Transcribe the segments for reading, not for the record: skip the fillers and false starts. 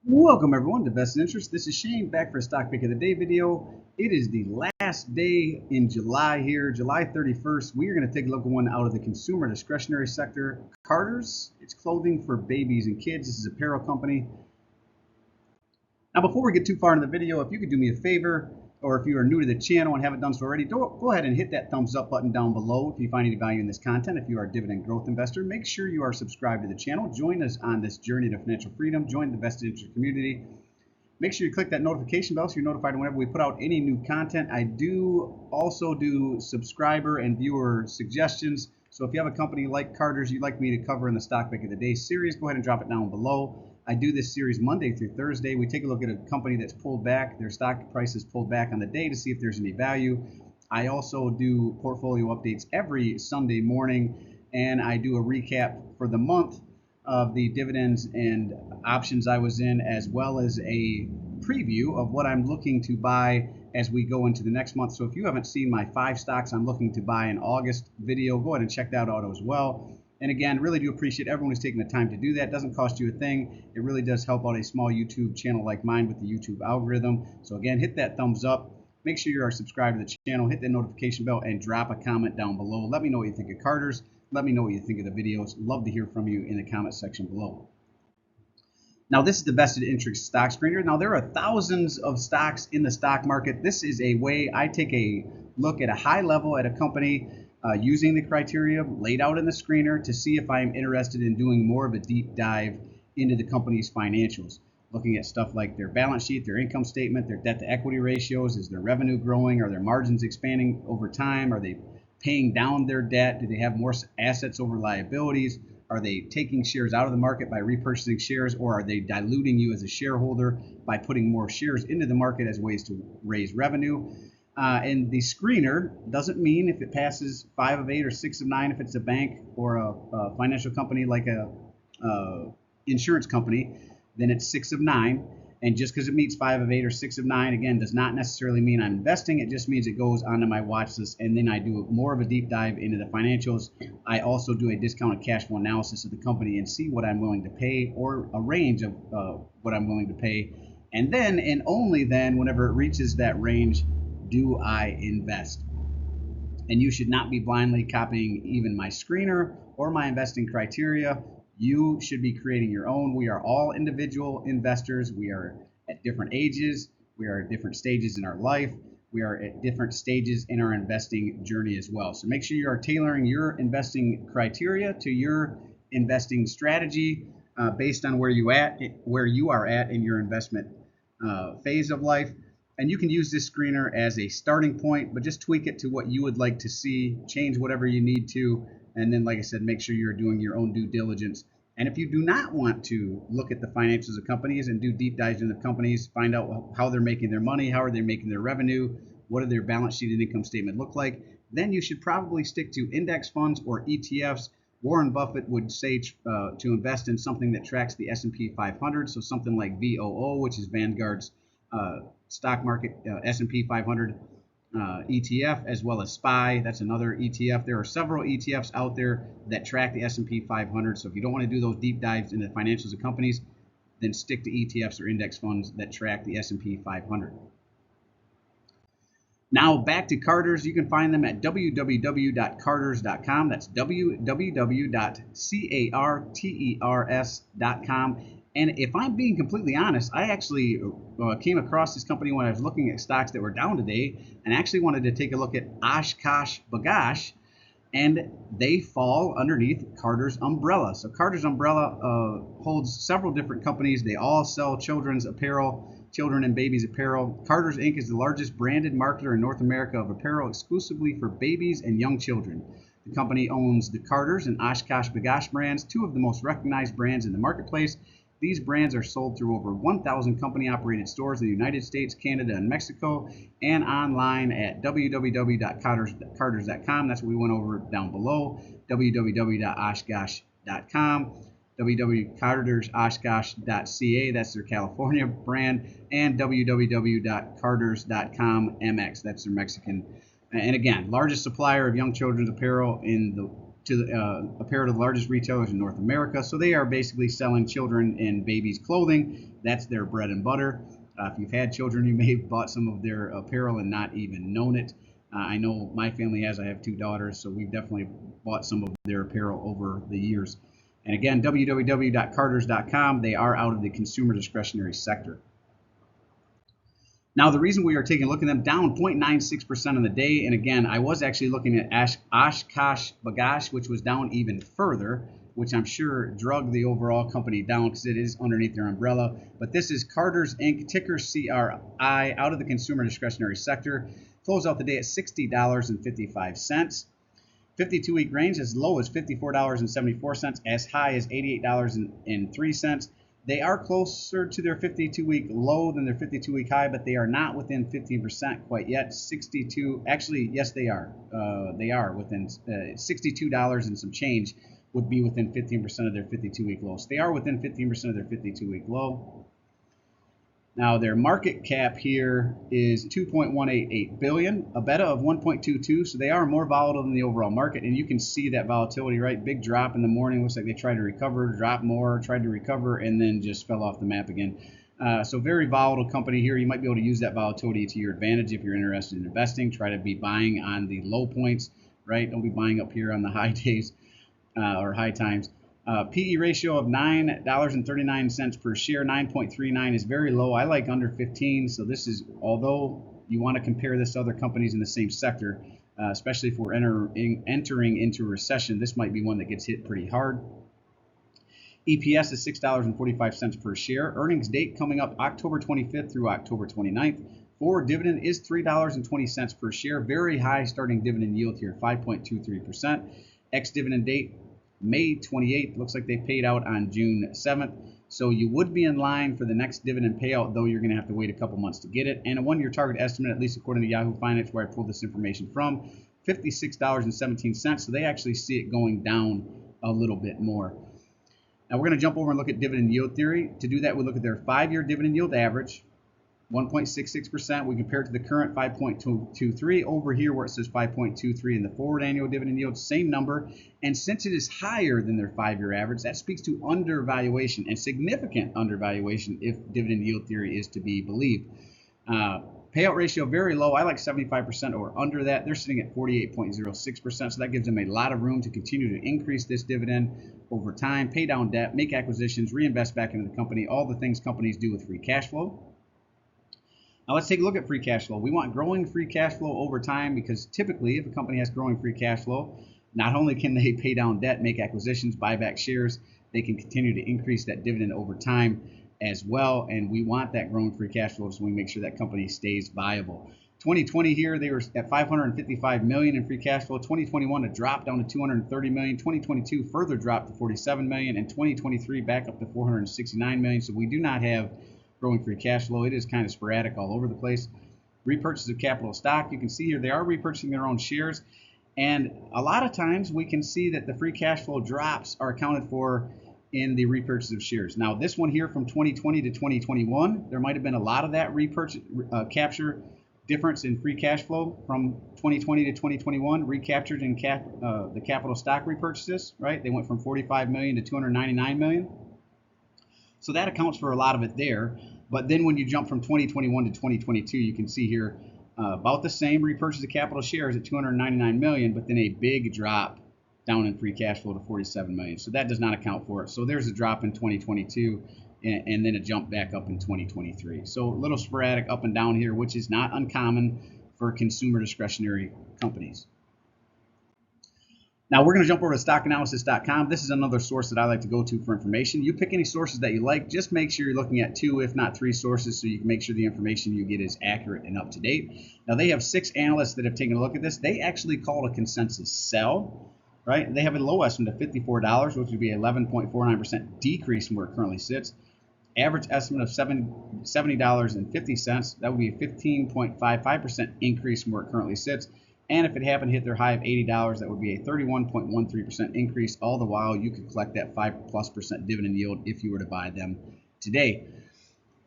Welcome everyone to Vested Interest. This is Shane back for a stock pick of the day video. It is the last day in July here, July 31st. We are going to take a look at one out of the consumer discretionary sector. Carter's. It's clothing for babies and kids. This is an apparel company. Now before we get too far into the video, if you could do me a favor, or if you are new to the channel and haven't done so already, go ahead and hit that thumbs up button down below if you find any value in this content. If you are a dividend growth investor, make sure you are subscribed to the channel. Join us on this journey to financial freedom. Join the Vested Interest community. Make sure you click that notification bell so you're notified whenever we put out any new content. I do also do subscriber and viewer suggestions. So if you have a company like Carter's you'd like me to cover in the Stock Pick of the Day series, go ahead and drop it down below. I do this series Monday through Thursday. We take a look at a company that's pulled back, their stock price is pulled back on the day to see if there's any value. I also do portfolio updates every Sunday morning, and I do a recap for the month of the dividends and options I was in, as well as a preview of what I'm looking to buy as we go into the next month. So if you haven't seen my 5 stocks I'm looking to buy in August video, go ahead and check that out as well. And again, really do appreciate everyone who's taking the time to do that. It doesn't cost you a thing. It really does help out a small YouTube channel like mine with the YouTube algorithm. So again, hit that thumbs up. Make sure you are subscribed to the channel. Hit that notification bell and drop a comment down below. Let me know what you think of Carter's. Let me know what you think of the videos. Love to hear from you in the comment section below. Now, this is the Vested Interest Stock Screener. Now, there are thousands of stocks in the stock market. This is a way I take a look at a high level at a company using the criteria laid out in the screener to see if I'm interested in doing more of a deep dive into the company's financials. Looking at stuff like their balance sheet, their income statement, their debt to equity ratios. Is their revenue growing? Are their margins expanding over time? Are they paying down their debt? Do they have more assets over liabilities? Are they taking shares out of the market by repurchasing shares, or are they diluting you as a shareholder by putting more shares into the market as ways to raise revenue? And the screener doesn't mean if it passes 5 of 8 or 6 of 9 if it's a bank or a financial company like a insurance company, then it's 6 of 9. And just because it meets 5 of 8 or 6 of 9, again, does not necessarily mean I'm investing. It just means it goes onto my watch list, and then I do more of a deep dive into the financials. I also do a discounted cash flow analysis of the company and see what I'm willing to pay, or a range of what I'm willing to pay. And then, and only then, whenever it reaches that range, do I invest. And you should not be blindly copying even my screener or my investing criteria. You should be creating your own. We are all individual investors. We are at different ages. We are at different stages in our life. We are at different stages in our investing journey as well. So make sure you are tailoring your investing criteria to your investing strategy based on where you are at in your investment phase of life. And you can use this screener as a starting point, but just tweak it to what you would like to see, change whatever you need to, and then, like I said, make sure you're doing your own due diligence. And if you do not want to look at the financials of companies and do deep dives into companies, find out how they're making their money, how are they making their revenue, what do their balance sheet and income statement look like, then you should probably stick to index funds or ETFs. Warren Buffett would say to invest in something that tracks the S&P 500, so something like VOO, which is Vanguard's stock market S&P 500 ETF, as well as SPY. That's another ETF. There are several ETFs out there that track the S&P 500. So if you don't want to do those deep dives into the financials of companies, then stick to ETFs or index funds that track the S&P 500. Now back to Carter's. You can find them at www.carters.com. That's www.carters.com. And if I'm being completely honest, I actually came across this company when I was looking at stocks that were down today, and actually wanted to take a look at Oshkosh B'gosh, and they fall underneath Carter's umbrella. So Carter's umbrella holds several different companies. They all sell children's apparel, children and babies apparel. Carter's Inc. is the largest branded marketer in North America of apparel exclusively for babies and young children. The company owns the Carter's and Oshkosh B'gosh brands, 2 of the most recognized brands in the marketplace. These brands are sold through over 1,000 company-operated stores in the United States, Canada, and Mexico, and online at www.carters.com. That's what we went over down below. www.oshkosh.com, www.cartersoshkosh.ca, that's their California brand, and www.carters.com MX, that's their Mexican. And again, largest supplier of young children's apparel in the to a pair of the largest retailers in North America. So they are basically selling children and babies clothing. That's their bread and butter. If you've had children, you may have bought some of their apparel and not even known it. I know my family has. I have 2 daughters, so we've definitely bought some of their apparel over the years. And again, www.carters.com. They are out of the consumer discretionary sector. Now, the reason we are taking a look at them, down 0.96% on the day. And again, I was actually looking at Oshkosh B'gosh, which was down even further, which I'm sure drug the overall company down because it is underneath their umbrella. But this is Carter's Inc., ticker CRI, out of the consumer discretionary sector. Close out the day at $60.55. 52-week range as low as $54.74, as high as $88.03. They are closer to their 52-week low than their 52-week high, but they are not within 15% quite yet. 62, actually, yes, they are. They are within $62 and some change would be within 15% of their 52-week low. So they are within 15% of their 52-week low. Now their market cap here is $2.188 billion, a beta of 1.22, so they are more volatile than the overall market, and you can see that volatility, right? Big drop in the morning, looks like they tried to recover, drop more, tried to recover, and then just fell off the map again. So very volatile company here. You might be able to use that volatility to your advantage if you're interested in investing. Try to be buying on the low points, right? Don't be buying up here on the high days or high times. PE ratio of $9.39 per share, 9.39 is very low. I like under 15, so this is, although you want to compare this to other companies in the same sector, especially if we're entering into a recession, this might be one that gets hit pretty hard. EPS is $6.45 per share. Earnings date coming up October 25th through October 29th. Forward dividend is $3.20 per share. Very high starting dividend yield here, 5.23%. Ex-dividend date May 28th. Looks like they paid out on June 7th. So you would be in line for the next dividend payout, though you're going to have to wait a couple months to get it. And a one-year target estimate, at least according to Yahoo Finance, where I pulled this information from, $56.17. So they actually see it going down a little bit more. Now we're going to jump over and look at dividend yield theory. To do that, we look at their 5-year dividend yield average, 1.66%. We compare it to the current 5.23 over here where it says 5.23 in the forward annual dividend yield, same number. And since it is higher than their 5-year average, that speaks to undervaluation and significant undervaluation if dividend yield theory is to be believed. Payout ratio very low. I like 75% or under that. They're sitting at 48.06%, so that gives them a lot of room to continue to increase this dividend over time, pay down debt, make acquisitions, reinvest back into the company, all the things companies do with free cash flow. Now let's take a look at free cash flow. We want growing free cash flow over time because typically if a company has growing free cash flow, not only can they pay down debt, make acquisitions, buy back shares, they can continue to increase that dividend over time as well. And we want that growing free cash flow so we make sure that company stays viable. 2020 here, they were at $555 million in free cash flow. 2021, a drop down to $230 million. 2022, further drop to $47 million. And 2023, back up to $469 million. So we do not have growing free cash flow. It is kind of sporadic all over the place. Repurchase of capital stock. You can see here they are repurchasing their own shares. And a lot of times we can see that the free cash flow drops are accounted for in the repurchase of shares. Now this one here from 2020 to 2021, there might have been a lot of that repurchase capture difference in free cash flow from 2020 to 2021 recaptured in the capital stock repurchases, right? They went from 45 million to 299 million. So that accounts for a lot of it there. But then when you jump from 2021 to 2022, you can see here about the same repurchase of capital shares at 299 million, but then a big drop down in free cash flow to 47 million. So that does not account for it. So there's a drop in 2022 and then a jump back up in 2023. So a little sporadic up and down here, which is not uncommon for consumer discretionary companies. Now we're going to jump over to stockanalysis.com. This is another source that I like to go to for information. You pick any sources that you like. Just make sure you're looking at 2, if not 3 sources so you can make sure the information you get is accurate and up to date. Now they have 6 analysts that have taken a look at this. They actually called a consensus sell, right? They have a low estimate of $54, which would be 11.49% decrease from where it currently sits. Average estimate of $70.50. That would be a 15.55% increase from where it currently sits. And if it happened to hit their high of $80, that would be a 31.13% increase. All the while, you could collect that 5+% dividend yield if you were to buy them today.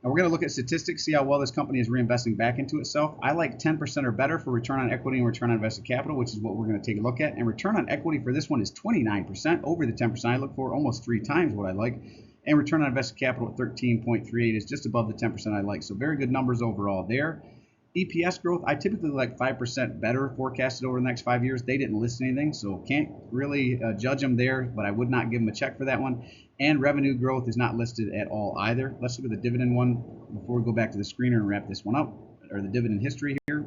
Now we're going to look at statistics, see how well this company is reinvesting back into itself. I like 10% or better for return on equity and return on invested capital, which is what we're going to take a look at. And return on equity for this one is 29%, over the 10% I look for, almost 3 times what I like. And return on invested capital at 13.38 is just above the 10% I like. So very good numbers overall there. EPS growth, I typically like 5% better forecasted over the next 5 years. They didn't list anything, so can't really judge them there, but I would not give them a check for that one. And revenue growth is not listed at all either. Let's look at the dividend one before we go back to the screener and wrap this one up, or the dividend history here.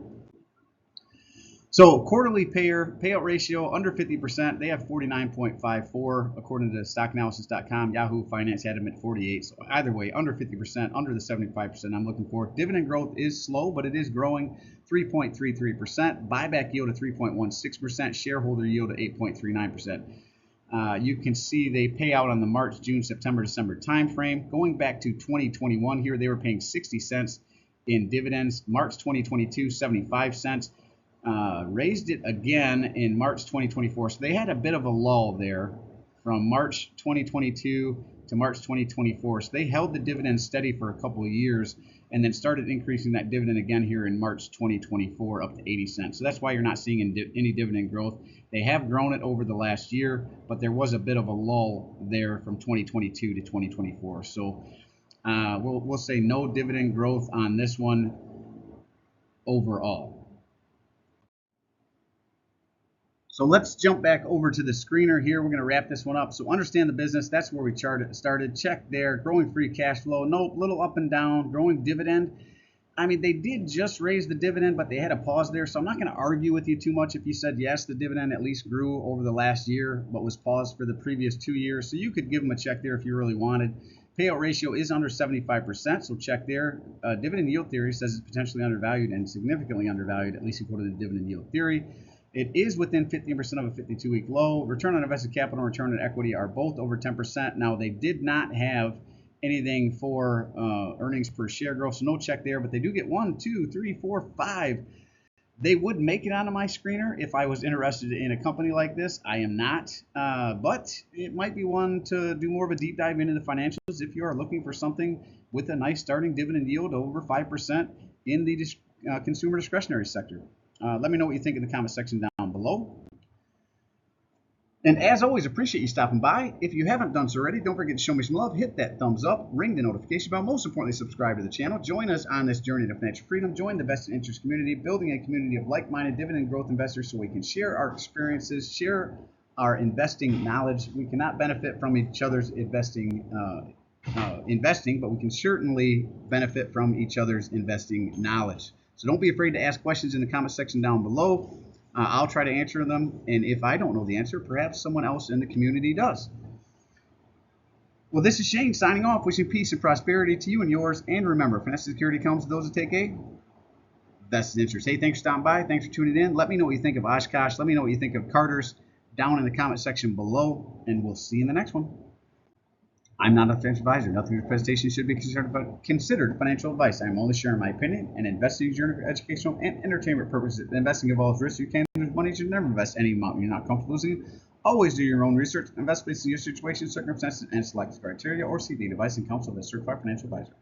So quarterly payout ratio under 50%. They have 49.54 according to stockanalysis.com. Yahoo Finance had them at 48. So either way, under 50%, under the 75% I'm looking for. Dividend growth is slow, but it is growing. 3.33%. Buyback yield of 3.16%. Shareholder yield of 8.39%. You can see they pay out on the March, June, September, December time frame. Going back to 2021 here, they were paying 60 cents in dividends. March 2022, 75 cents. Raised it again in March 2024. So they had a bit of a lull there from March 2022 to March 2024. So they held the dividend steady for a couple of years and then started increasing that dividend again here in March 2024 up to 80 cents. So that's why you're not seeing any dividend growth. They have grown it over the last year, but there was a bit of a lull there from 2022 to 2024. So we'll say no dividend growth on this one overall. So let's jump back over to the screener here. We're going to wrap this one up. So understand the business. That's where we started. Check there. Growing free cash flow. Nope. Little up and down. Growing dividend. I mean, they did just raise the dividend, but they had a pause there. So I'm not going to argue with you too much if you said, yes, the dividend at least grew over the last year, but was paused for the previous 2 years. So you could give them a check there if you really wanted. Payout ratio is under 75%, so check there. Dividend yield theory says it's potentially undervalued and significantly undervalued, at least according to dividend yield theory. It is within 15% of a 52-week low. Return on invested capital and return on equity are both over 10%. Now, they did not have anything for earnings per share growth, so no check there, but they do get 1, 2, 3, 4, 5. They would make it onto my screener if I was interested in a company like this. I am not, but it might be one to do more of a deep dive into the financials if you are looking for something with a nice starting dividend yield over 5% in the consumer discretionary sector. Let me know what you think in the comment section down below. And as always, appreciate you stopping by. If you haven't done so already, don't forget to show me some love. Hit that thumbs up, ring the notification bell. Most importantly, subscribe to the channel. Join us on this journey to financial freedom. Join the vested interest community, building a community of like-minded dividend growth investors so we can share our experiences, share our investing knowledge. We cannot benefit from each other's investing, but we can certainly benefit from each other's investing knowledge. So don't be afraid to ask questions in the comment section down below. I'll try to answer them, and if I don't know the answer, perhaps someone else in the community does. Well, this is Shane signing off, wishing peace and prosperity to you and yours. And remember, financial security comes to those that take a vested interest. Hey, thanks for stopping by. Thanks for tuning in. Let me know what you think of Oshkosh. Let me know what you think of Carter's down in the comment section below, and we'll see you in the next one. I'm not a financial advisor. Nothing in this presentation should be considered financial advice. I'm only sharing my opinion and investing journey for educational and entertainment purposes. Investing involves risk. You can't lose money. You should never invest any amount you're not comfortable losing. Always do your own research. Invest based on your situation, circumstances, and select criteria, or seek the advice and counsel of a certified financial advisor.